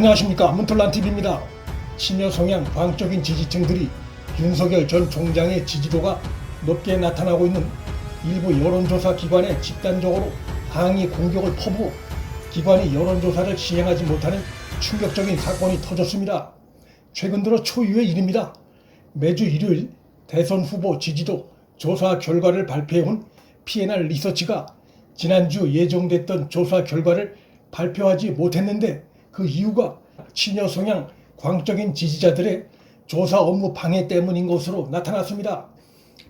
안녕하십니까, 문털란TV입니다. 친여 성향 광적인 지지층들이 윤석열 전 총장의 지지도가 높게 나타나고 있는 일부 여론조사 기관에 집단적으로 항의 공격을 퍼부어 기관이 여론조사를 시행하지 못하는 충격적인 사건이 터졌습니다. 최근 들어 초유의 일입니다. 매주 일요일 대선 후보 지지도 조사 결과를 발표해온 P&R 리서치가 지난주 예정됐던 조사 결과를 발표하지 못했는데, 그 이유가 친여 성향 광적인 지지자들의 조사 업무 방해 때문인 것으로 나타났습니다.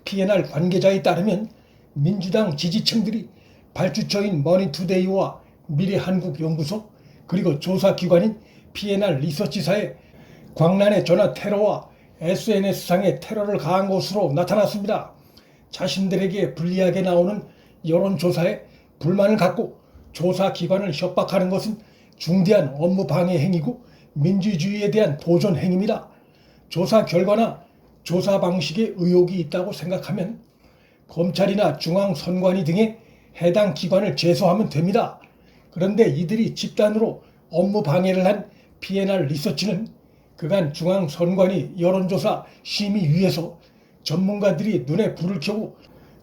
P&R 관계자에 따르면 민주당 지지층들이 발주처인 머니투데이와 미래한국연구소 그리고 조사기관인 P&R 리서치사에 광란의 전화 테러와 SNS상의 테러를 가한 것으로 나타났습니다. 자신들에게 불리하게 나오는 여론조사에 불만을 갖고 조사기관을 협박하는 것은 중대한 업무 방해 행위고 민주주의에 대한 도전 행위입니다. 조사 결과나 조사 방식에 의혹이 있다고 생각하면 검찰이나 중앙선관위 등의 해당 기관을 제소하면 됩니다. 그런데 이들이 집단으로 업무 방해를 한 P&R 리서치는 그간 중앙선관위 여론조사 심의위에서 전문가들이 눈에 불을 켜고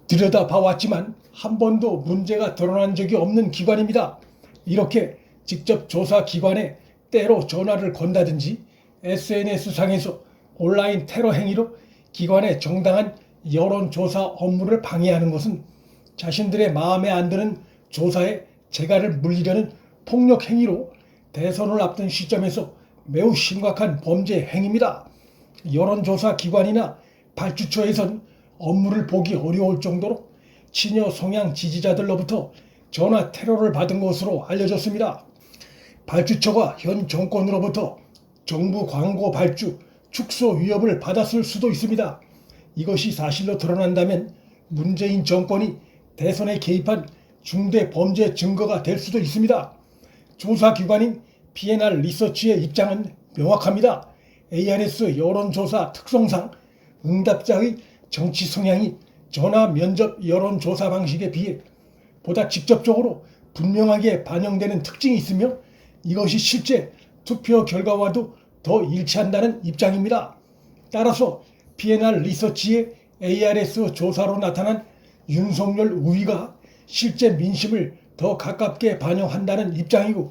들여다봐왔지만 한 번도 문제가 드러난 적이 없는 기관입니다. 이렇게 직접 조사 기관에 때로 전화를 건다든지 SNS상에서 온라인 테러 행위로 기관의 정당한 여론조사 업무를 방해하는 것은 자신들의 마음에 안 드는 조사에 재갈을 물리려는 폭력 행위로 대선을 앞둔 시점에서 매우 심각한 범죄 행위입니다. 여론조사 기관이나 발주처에선 업무를 보기 어려울 정도로 친여 성향 지지자들로부터 전화 테러를 받은 것으로 알려졌습니다. 발주처가 현 정권으로부터 정부 광고 발주 축소 위협을 받았을 수도 있습니다. 이것이 사실로 드러난다면 문재인 정권이 대선에 개입한 중대 범죄 증거가 될 수도 있습니다. 조사기관인 P&R 리서치의 입장은 명확합니다. ARS 여론조사 특성상 응답자의 정치 성향이 전화 면접 여론조사 방식에 비해 보다 직접적으로 분명하게 반영되는 특징이 있으며 이것이 실제 투표 결과와도 더 일치한다는 입장입니다. 따라서 P&R 리서치의 ARS 조사로 나타난 윤석열 우위가 실제 민심을 더 가깝게 반영한다는 입장이고,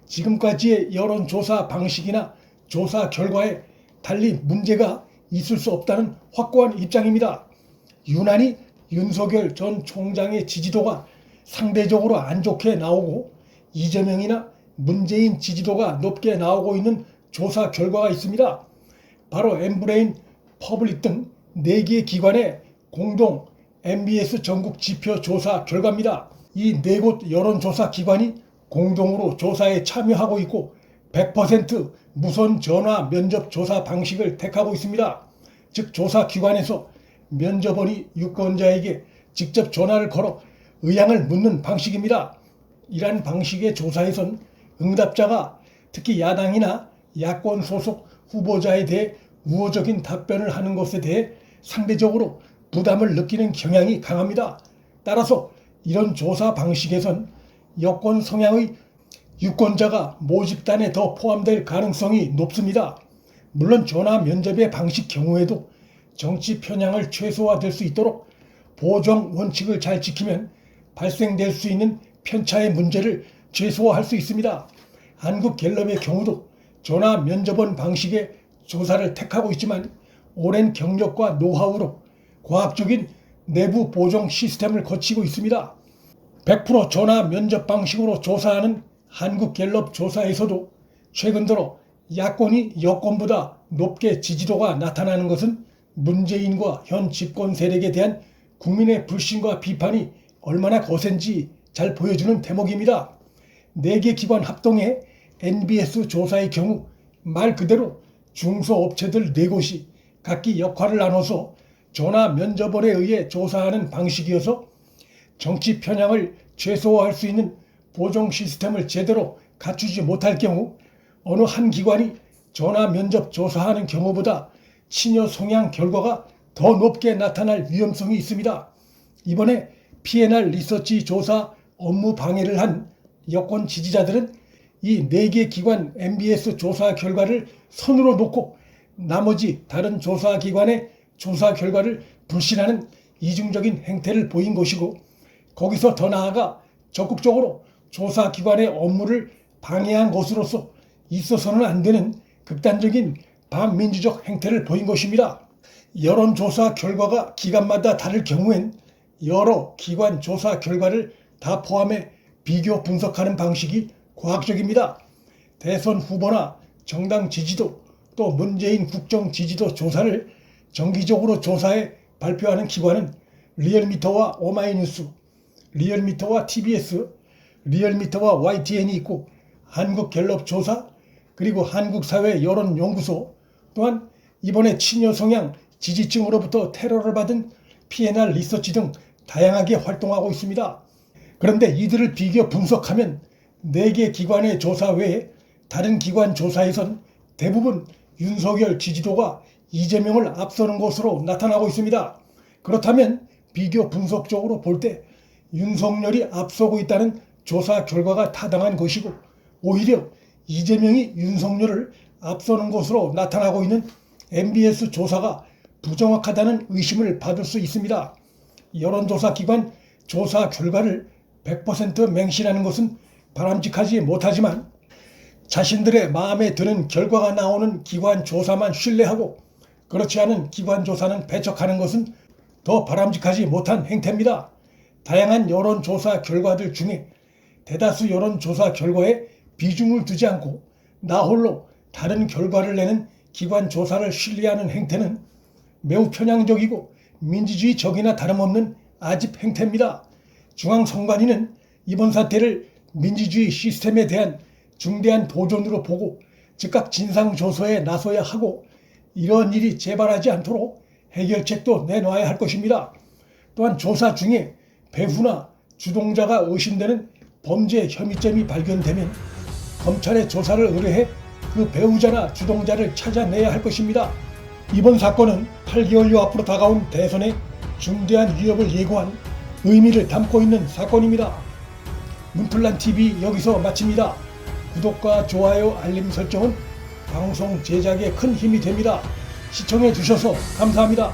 지금까지의 여론조사 방식이나 조사 결과에 달리 문제가 있을 수 없다는 확고한 입장입니다. 유난히 윤석열 전 총장의 지지도가 상대적으로 안 좋게 나오고 이재명이나 문재인 지지도가 높게 나오고 있는 조사 결과가 있습니다. 바로 엠브레인, 퍼블릭 등 4개의 기관의 공동 MBS 전국 지표 조사 결과입니다. 이 4곳 여론조사 기관이 공동으로 조사에 참여하고 있고 100% 무선 전화 면접 조사 방식을 택하고 있습니다. 즉 조사 기관에서 면접원이 유권자에게 직접 전화를 걸어 의향을 묻는 방식입니다. 이러한 방식의 조사에선 응답자가 특히 야당이나 야권 소속 후보자에 대해 우호적인 답변을 하는 것에 대해 상대적으로 부담을 느끼는 경향이 강합니다. 따라서 이런 조사 방식에선 여권 성향의 유권자가 모집단에 더 포함될 가능성이 높습니다. 물론 전화 면접의 방식 경우에도 정치 편향을 최소화될 수 있도록 보정 원칙을 잘 지키면 발생될 수 있는 편차의 문제를 최소화할 수 있습니다. 한국갤럽의 경우도 전화 면접원 방식의 조사를 택하고 있지만 오랜 경력과 노하우로 과학적인 내부 보정 시스템을 거치고 있습니다. 100% 전화 면접 방식으로 조사하는 한국갤럽 조사에서도 최근 들어 야권이 여권보다 높게 지지도가 나타나는 것은 문재인과 현 집권 세력에 대한 국민의 불신과 비판이 얼마나 거센지 잘 보여주는 대목입니다. 4개 기관 합동의 NBS 조사의 경우 말 그대로 중소업체들 4곳이 각기 역할을 나눠서 전화 면접원에 의해 조사하는 방식이어서 정치 편향을 최소화할 수 있는 보정 시스템을 제대로 갖추지 못할 경우 어느 한 기관이 전화 면접 조사하는 경우보다 친여 성향 결과가 더 높게 나타날 위험성이 있습니다. 이번에 P&R 리서치 조사 업무 방해를 한 여권 지지자들은 이 4개 기관 MBS 조사 결과를 선으로 놓고 나머지 다른 조사 기관의 조사 결과를 불신하는 이중적인 행태를 보인 것이고, 거기서 더 나아가 적극적으로 조사 기관의 업무를 방해한 것으로서 있어서는 안 되는 극단적인 반민주적 행태를 보인 것입니다. 여론조사 결과가 기관마다 다를 경우엔 여러 기관 조사 결과를 다 포함해 비교 분석하는 방식이 과학적입니다. 대선 후보나 정당 지지도, 또 문재인 국정 지지도 조사를 정기적으로 조사해 발표하는 기관은 리얼미터와 오마이뉴스, 리얼미터와 TBS, 리얼미터와 YTN이 있고, 한국갤럽조사, 그리고 한국사회여론연구소, 또한 이번에 친여성향 지지층으로부터 테러를 받은 PNR 리서치 등 다양하게 활동하고 있습니다. 그런데 이들을 비교 분석하면 4개 기관의 조사 외에 다른 기관 조사에선 대부분 윤석열 지지도가 이재명을 앞서는 것으로 나타나고 있습니다. 그렇다면 비교 분석적으로 볼 때 윤석열이 앞서고 있다는 조사 결과가 타당한 것이고, 오히려 이재명이 윤석열을 앞서는 것으로 나타나고 있는 MBS 조사가 부정확하다는 의심을 받을 수 있습니다. 여론조사 기관 조사 결과를 100% 맹신하는 것은 바람직하지 못하지만, 자신들의 마음에 드는 결과가 나오는 기관 조사만 신뢰하고 그렇지 않은 기관 조사는 배척하는 것은 더 바람직하지 못한 행태입니다. 다양한 여론조사 결과들 중에 대다수 여론조사 결과에 비중을 두지 않고 나 홀로 다른 결과를 내는 기관 조사를 신뢰하는 행태는 매우 편향적이고 민주주의적이나 다름없는 아집 행태입니다. 중앙선관위는 이번 사태를 민주주의 시스템에 대한 중대한 도전으로 보고 즉각 진상조사에 나서야 하고, 이러한 일이 재발하지 않도록 해결책도 내놔야 할 것입니다. 또한 조사 중에 배후나 주동자가 의심되는 범죄 혐의점이 발견되면 검찰에 조사를 의뢰해 그 배후자나 주동자를 찾아내야 할 것입니다. 이번 사건은 8개월여 앞으로 다가온 대선에 중대한 위협을 예고한 의미를 담고 있는 사건입니다. 문플란TV 여기서 마칩니다. 구독과 좋아요, 알림 설정은 방송 제작에 큰 힘이 됩니다. 시청해 주셔서 감사합니다.